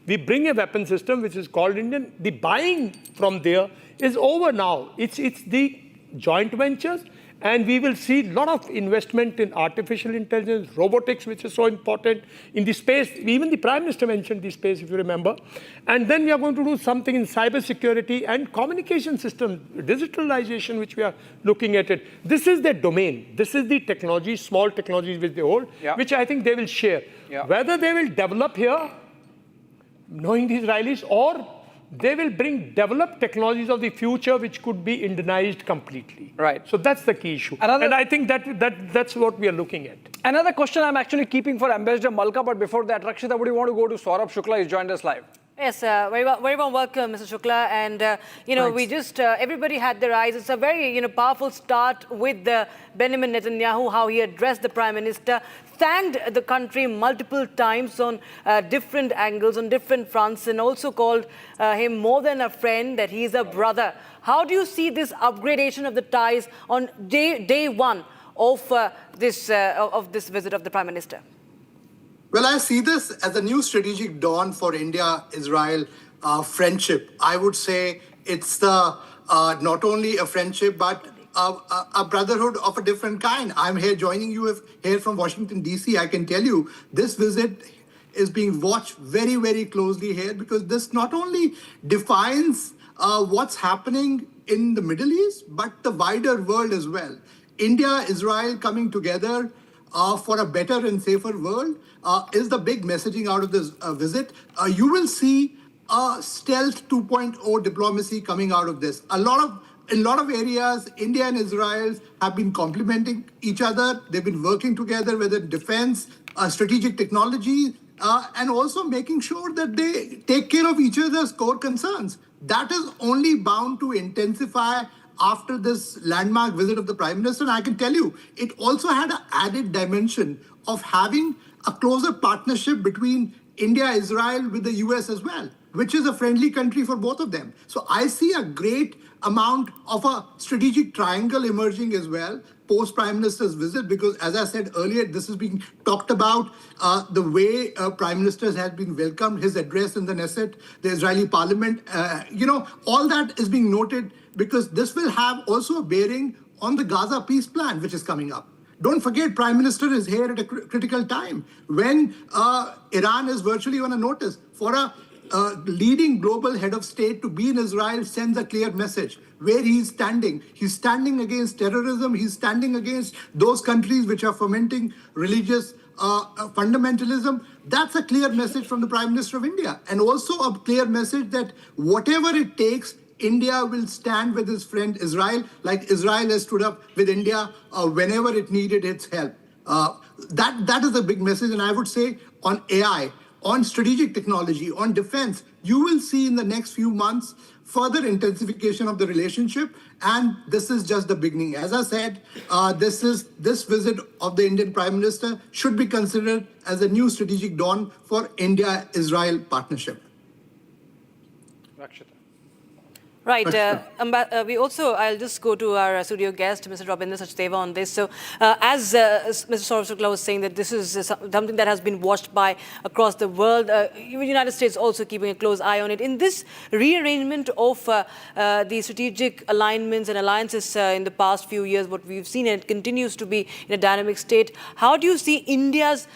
We bring a weapon system which is called Indian. The buying from there is over now. It's the joint ventures, and we will see a lot of investment in artificial intelligence, robotics, which is so important in the space. Even the Prime Minister mentioned the space, if you remember. And then we are going to do something in cybersecurity and communication systems, digitalization, which we are looking at it. This is their domain. This is the technology, small technologies which they hold, which I think they will share. Whether they will develop here, knowing the Israelis, or they will bring developed technologies of the future which could be Indianized completely. Right. So that's the key issue. And I think that's what we are looking at. Another question I'm actually keeping for Ambassador Malka, but before that, Rakshita, would you want to go to Saurabh Shukla? He's joined us live. Yes, very warm welcome, Mr. Shukla. And, we just, everybody had their eyes. It's a very, powerful start with Benjamin Netanyahu, how he addressed the Prime Minister, thanked the country multiple times on different angles, on different fronts, and also called him more than a friend, that he's a brother. How do you see this upgradation of the ties on day one of this visit of the Prime Minister? Well, I see this as a new strategic dawn for India-Israel friendship. I would say it's not only a friendship, but a brotherhood of a different kind. I'm here joining you here from Washington, D.C. I can tell you this visit is being watched very, very closely here, because this not only defines what's happening in the Middle East, but the wider world as well. India, Israel coming together for a better and safer world is the big messaging out of this visit. You will see stealth 2.0 diplomacy coming out of this. In a lot of areas, India and Israel have been complementing each other. They've been working together, whether defense, strategic technology, and also making sure that they take care of each other's core concerns. That is only bound to intensify after this landmark visit of the Prime Minister. And I can tell you, it also had an added dimension of having a closer partnership between India, Israel with the US as well, which is a friendly country for both of them. So I see a great amount of a strategic triangle emerging as well post-Prime Minister's visit, because as I said earlier, this is being talked about, the way Prime Minister has been welcomed, his address in the Knesset, the Israeli parliament, all that is being noted, because this will have also a bearing on the Gaza peace plan, which is coming up. Don't forget, Prime Minister is here at a critical time when Iran is virtually on a notice. For a leading global head of state to be in Israel sends a clear message where he's standing. He's standing against terrorism. He's standing against those countries which are fomenting religious fundamentalism. That's a clear message from the Prime Minister of India. And also a clear message that whatever it takes, India will stand with his friend Israel, like Israel has stood up with India whenever it needed its help. That is a big message. And I would say on AI, on strategic technology, on defense, you will see in the next few months further intensification of the relationship. And this is just the beginning. As I said, this visit of the Indian Prime Minister should be considered as a new strategic dawn for India-Israel partnership. Rakshita. Right. We also, I'll just go to our studio guest, Mr. Rabindra Sachdeva, on this. So, as Mr. Saurabh Shukla was saying, that this is something that has been watched by across the world, even the United States also keeping a close eye on it. In this rearrangement of the strategic alignments and alliances in the past few years, what we've seen, and it continues to be in a dynamic state, how do you see India's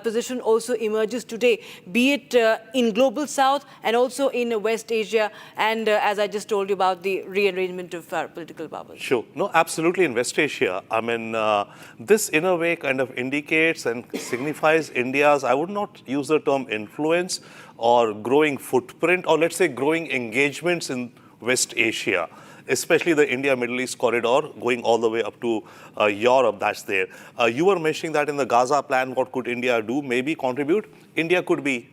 position also emerges today, be it in Global South and also in West Asia, and as I just told you about the rearrangement of our political powers? Sure. No, absolutely. In West Asia, I mean, this in a way kind of indicates and signifies India's, I would not use the term influence or growing footprint, or let's say growing engagements in West Asia, especially the India-Middle East corridor going all the way up to Europe, that's there. You were mentioning that in the Gaza plan, what could India do? Maybe contribute. India could be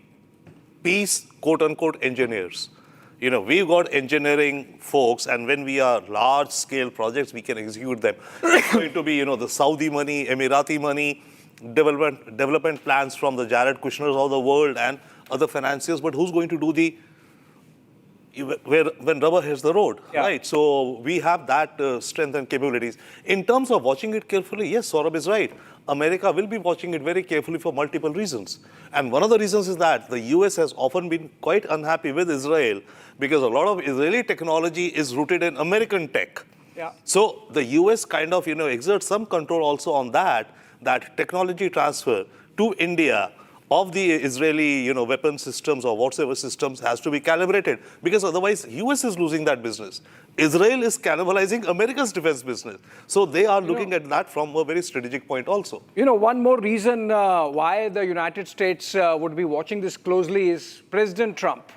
peace, quote-unquote, engineers. We've got engineering folks, and when we are large-scale projects, we can execute them. It's going to be, the Saudi money, Emirati money, development plans from the Jared Kushners of the world and other financiers. But who's going to do the when rubber hits the road, Yeah. right? So we have that strength and capabilities. In terms of watching it carefully, yes, Saurabh is right. America will be watching it very carefully for multiple reasons. And one of the reasons is that the US has often been quite unhappy with Israel because a lot of Israeli technology is rooted in American tech. Yeah. So the US kind of, exerts some control also on that technology transfer to India of the Israeli, weapon systems or whatsoever systems has to be calibrated because otherwise US is losing that business. Israel is cannibalizing America's defense business. So they are looking at that from a very strategic point also. One more reason why the United States would be watching this closely is President Trump.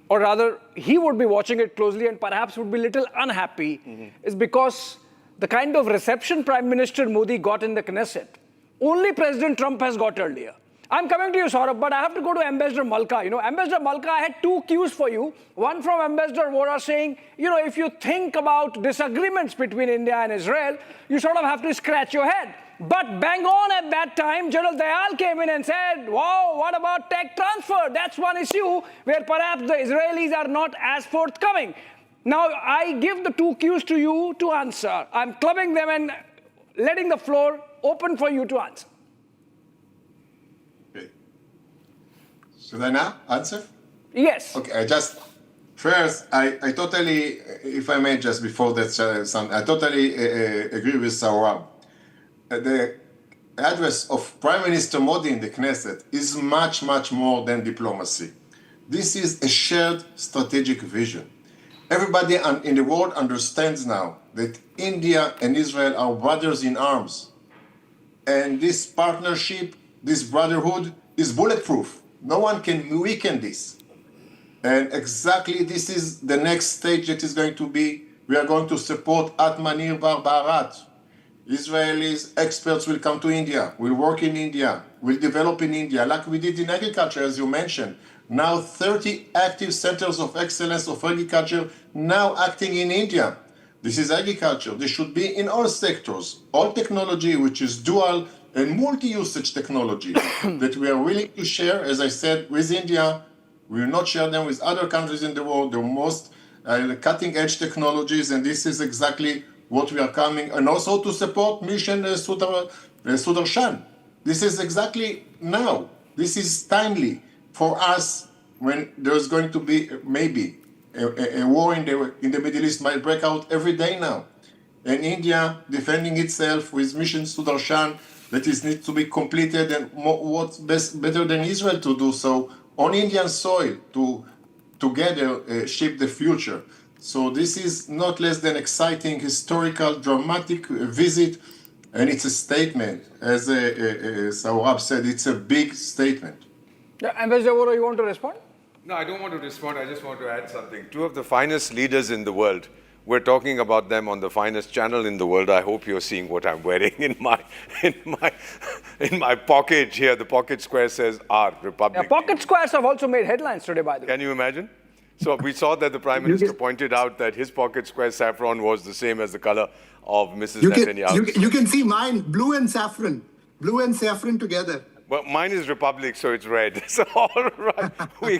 Or rather, he would be watching it closely and perhaps would be a little unhappy, is because the kind of reception Prime Minister Modi got in the Knesset, only President Trump has got earlier. I'm coming to you, Saurabh, but I have to go to Ambassador Malka. Ambassador Malka, I had two cues for you. One from Ambassador Vora saying, if you think about disagreements between India and Israel, you sort of have to scratch your head. But bang on at that time, General Dayal came in and said, wow, what about tech transfer? That's one issue where perhaps the Israelis are not as forthcoming. Now, I give the two cues to you to answer. I'm clubbing them and letting the floor open for you to answer. Should I now answer? Yes. Okay, first, I totally, if I may just before that, I totally agree with Saurabh. The address of Prime Minister Modi in the Knesset is much, much more than diplomacy. This is a shared strategic vision. Everybody in the world understands now that India and Israel are brothers in arms. And this partnership, this brotherhood is bulletproof. No one can weaken this. And exactly this is the next stage that is going to be. We are going to support Atmanir Bar Bharat. Israelis, experts will come to India, will work in India, will develop in India, like we did in agriculture, as you mentioned. Now 30 active centers of excellence of agriculture now acting in India. This is agriculture. This should be in all sectors. All technology, which is dual and multi-usage technology that we are willing to share, as I said, with India. We will not share them with other countries in the world, the most cutting-edge technologies, and this is exactly what we are coming, and also to support Mission Sudarshan. This is exactly now. This is timely for us when there's going to be maybe a war in the Middle East might break out every day now. And India defending itself with Mission Sudarshan that needs to be completed, and what's better than Israel to do so on Indian soil to together shape the future. So this is not less than exciting, historical, dramatic visit, and it's a statement. As Saurabh said, it's a big statement. Ambassador Vora, you want to respond? No, I don't want to respond. I just want to add something. Two of the finest leaders in the world. We're talking about them on the finest channel in the world. I hope you're seeing what I'm wearing in my pocket here. The pocket square says "Our Republic." Yeah, pocket squares have also made headlines today, by the way. Can you imagine? So we saw that the Prime Minister pointed out that his pocket square saffron was the same as the color of Mrs. Netanyahu. You can see mine, blue and saffron together. Well, mine is Republic, so it's red. So all right, we